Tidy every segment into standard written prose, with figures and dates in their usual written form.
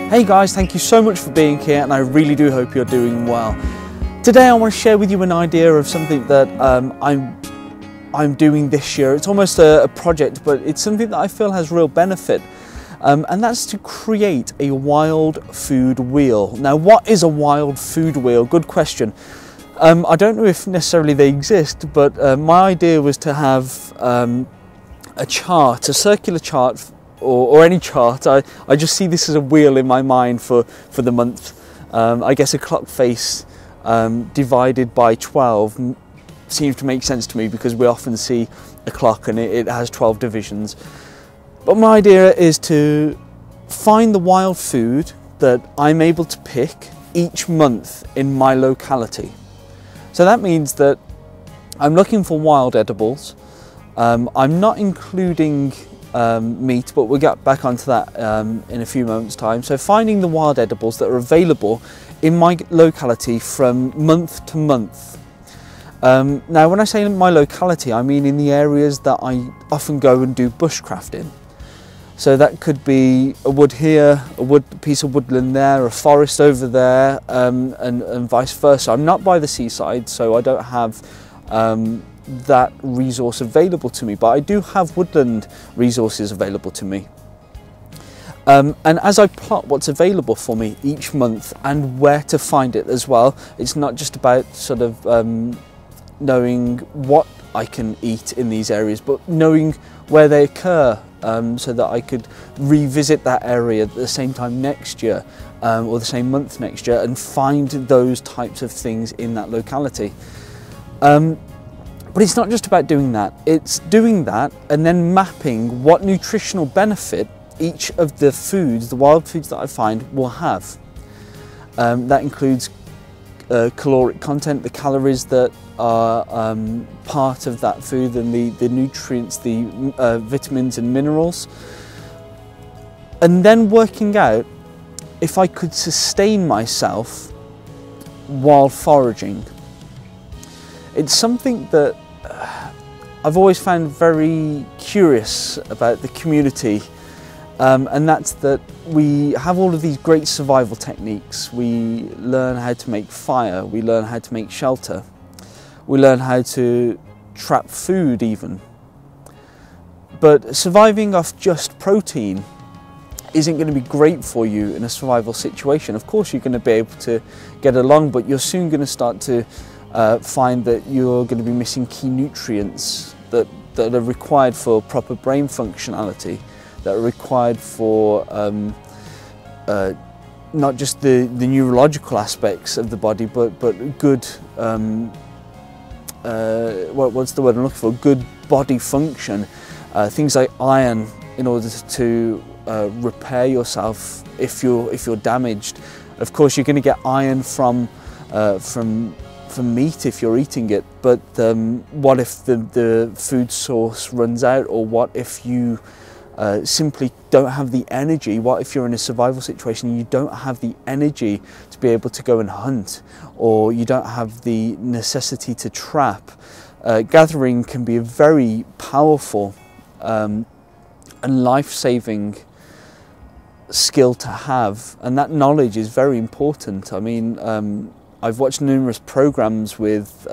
Hey guys, thank you so much for being here, and I really do hope you're doing well. Today I want to share with you an idea of something that I'm doing this year. It's almost a project, but it's something that I feel has real benefit, and that's to create a wild food wheel. Now, what is a wild food wheel? Good question. I don't know if necessarily they exist, but my idea was to have a chart, a circular chart, or any chart. I just see this as a wheel in my mind for the month. I guess a clock face divided by 12 seems to make sense to me, because we often see a clock and it has 12 divisions. But my idea is to find the wild food that I'm able to pick each month in my locality. So that means that I'm looking for wild edibles. I'm not including meat, but we'll get back onto that in a few moments' time. So finding the wild edibles that are available in my locality from month to month. Now, when I say in my locality, I mean in the areas that I often go and do bushcrafting. So that could be a wood here, a piece of woodland there, a forest over there, and vice versa. I'm not by the seaside, so I don't have that resource available to me, but I do have woodland resources available to me. And as I plot what's available for me each month and where to find it as well, it's not just about sort of knowing what I can eat in these areas, but knowing where they occur, so that I could revisit that area at the same time next year, or the same month next year, and find those types of things in that locality. But it's not just about doing that, it's doing that and then mapping what nutritional benefit each of the foods, the wild foods that I find, will have. That includes caloric content, the calories that are part of that food, and the nutrients, the vitamins and minerals. And then working out if I could sustain myself while foraging. It's something that I've always found very curious about the community, and that's that we have all of these great survival techniques. We learn how to make fire, we learn how to make shelter, we learn how to trap food even. But surviving off just protein isn't going to be great for you in a survival situation. Of course you're going to be able to get along, but you're soon going to start to find that you're going to be missing key nutrients that are required for proper brain functionality, that are required for not just the neurological aspects of the body, but good, what's the word I'm looking for, good body function. Things like iron, in order to repair yourself if you're damaged. Of course you're going to get iron from meat if you're eating it, but what if the food source runs out, or what if you simply don't have the energy? What if you're in a survival situation and you don't have the energy to be able to go and hunt, or you don't have the necessity to trap? Gathering can be a very powerful and life-saving skill to have, and that knowledge is very important. I mean, I've watched numerous programs with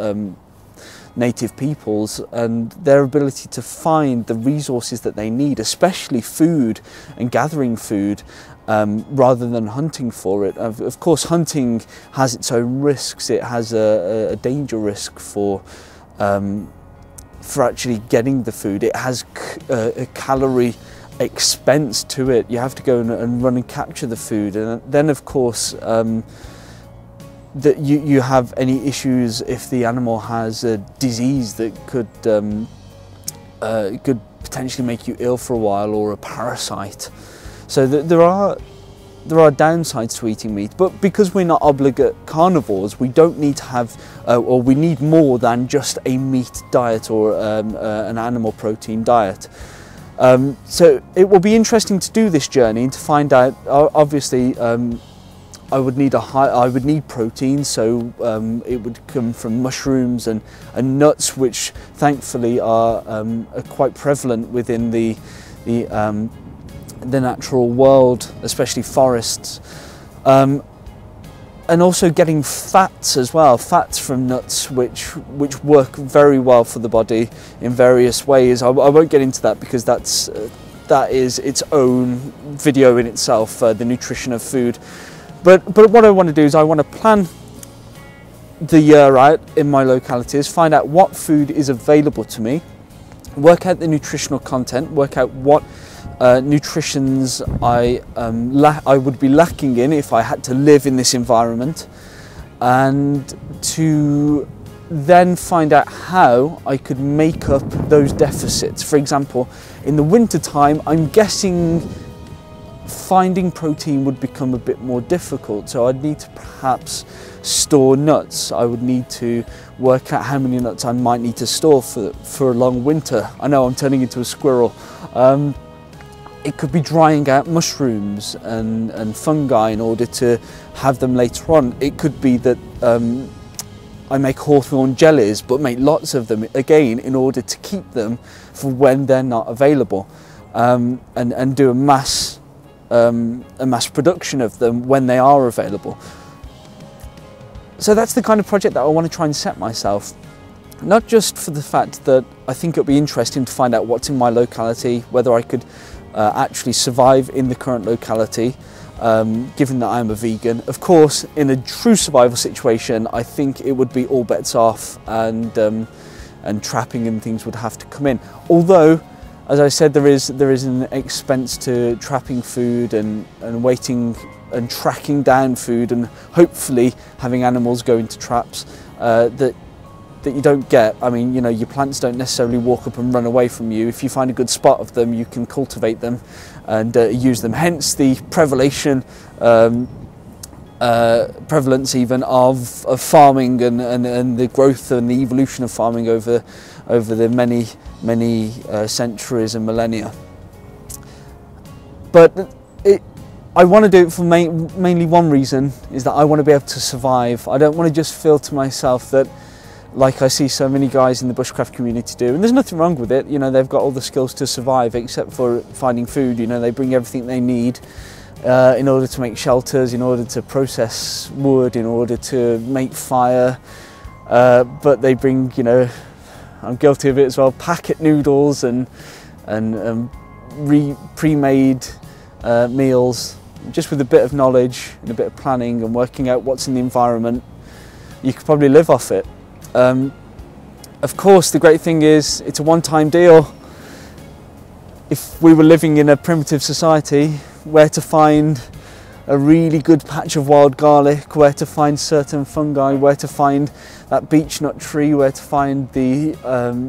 native peoples, and their ability to find the resources that they need, especially food and gathering food, rather than hunting for it. Of course, hunting has its own risks. It has a danger risk for actually getting the food. It has a calorie expense to it. You have to go and run and capture the food, and then of course that you have any issues if the animal has a disease that could potentially make you ill for a while, or a parasite. So there are downsides to eating meat, but because we're not obligate carnivores, we don't need to have, or we need more than just a meat diet or an animal protein diet. So it will be interesting to do this journey and to find out. Obviously, I would need protein, so it would come from mushrooms and nuts, which thankfully are quite prevalent within the the natural world, especially forests. And also getting fats as well, fats from nuts, which work very well for the body in various ways. I won't get into that because that is its own video in itself, the nutrition of food. But what I want to do is I want to plan the year out in my localities, find out what food is available to me, work out the nutritional content, work out what nutritions I would be lacking in if I had to live in this environment, and to then find out how I could make up those deficits. For example, in the winter time, I'm guessing finding protein would become a bit more difficult, so I'd need to perhaps store nuts. I would need to work out how many nuts I might need to store for a long winter. I know I'm turning into a squirrel. It could be drying out mushrooms and fungi in order to have them later on. It could be that I make hawthorn jellies, but make lots of them again in order to keep them for when they're not available, and do a mass production of them when they are available. So that's the kind of project that I want to try and set myself. Not just for the fact that I think it'll be interesting to find out what's in my locality, whether I could actually survive in the current locality, given that I'm a vegan. Of course, in a true survival situation, I think it would be all bets off, and trapping and things would have to come in. Although, as I said, there is an expense to trapping food and waiting and tracking down food, and hopefully having animals go into traps that you don't get. I mean, you know, your plants don't necessarily walk up and run away from you. If you find a good spot of them, you can cultivate them and use them. Hence the prevalence even of farming and the growth and the evolution of farming over the many centuries and millennia. But I want to do it for mainly one reason, is that I want to be able to survive. I don't want to just feel to myself that, like I see so many guys in the bushcraft community do, and there's nothing wrong with it, you know, they've got all the skills to survive except for finding food. You know, they bring everything they need in order to make shelters, in order to process wood, in order to make fire, but they bring, you know, I'm guilty of it as well, packet noodles and pre-made meals. Just with a bit of knowledge and a bit of planning and working out what's in the environment, you could probably live off it. Of course, the great thing is it's a one-time deal. If we were living in a primitive society, where to find a really good patch of wild garlic, where to find certain fungi, where to find that beech nut tree, where to find the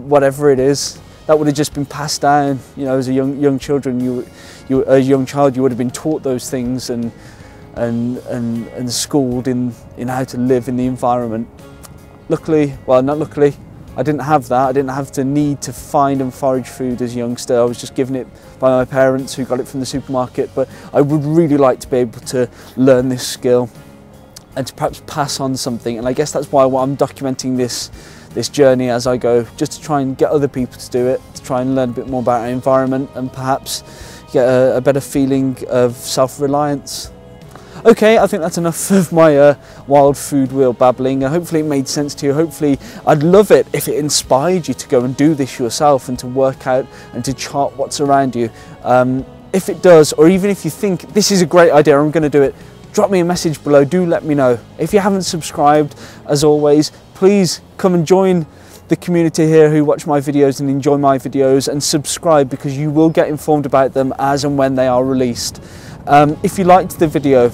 whatever it is, that would have just been passed down. You know, as a young child, you would have been taught those things and schooled in how to live in the environment. Luckily, well, not luckily, I didn't have that. I didn't have to need to find and forage food as a youngster. I was just given it by my parents, who got it from the supermarket. But I would really like to be able to learn this skill and to perhaps pass on something. And I guess that's why I'm documenting this journey as I go, just to try and get other people to do it, to try and learn a bit more about our environment and perhaps get a better feeling of self-reliance. Okay, I think that's enough of my wild food wheel babbling. Hopefully it made sense to you. Hopefully, I'd love it if it inspired you to go and do this yourself and to work out and to chart what's around you. If it does, or even if you think this is a great idea, I'm going to do it, drop me a message below. Do let me know. If you haven't subscribed, as always, please come and join the community here who watch my videos and enjoy my videos, and subscribe, because you will get informed about them as and when they are released. If you liked the video,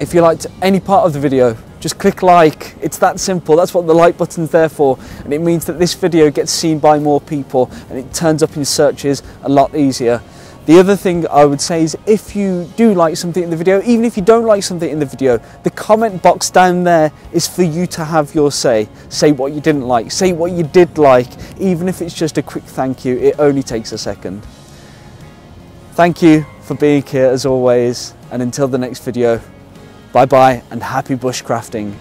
if you liked any part of the video, just click like. It's that simple. That's what the like button's there for, and it means that this video gets seen by more people and it turns up in searches a lot easier. The other thing I would say is, if you do like something in the video, even if you don't like something in the video, the comment box down there is for you to have your say. Say what you didn't like, say what you did like, even if it's just a quick thank you. It only takes a second. Thank you for being here as always, and until the next video, bye bye and happy bushcrafting.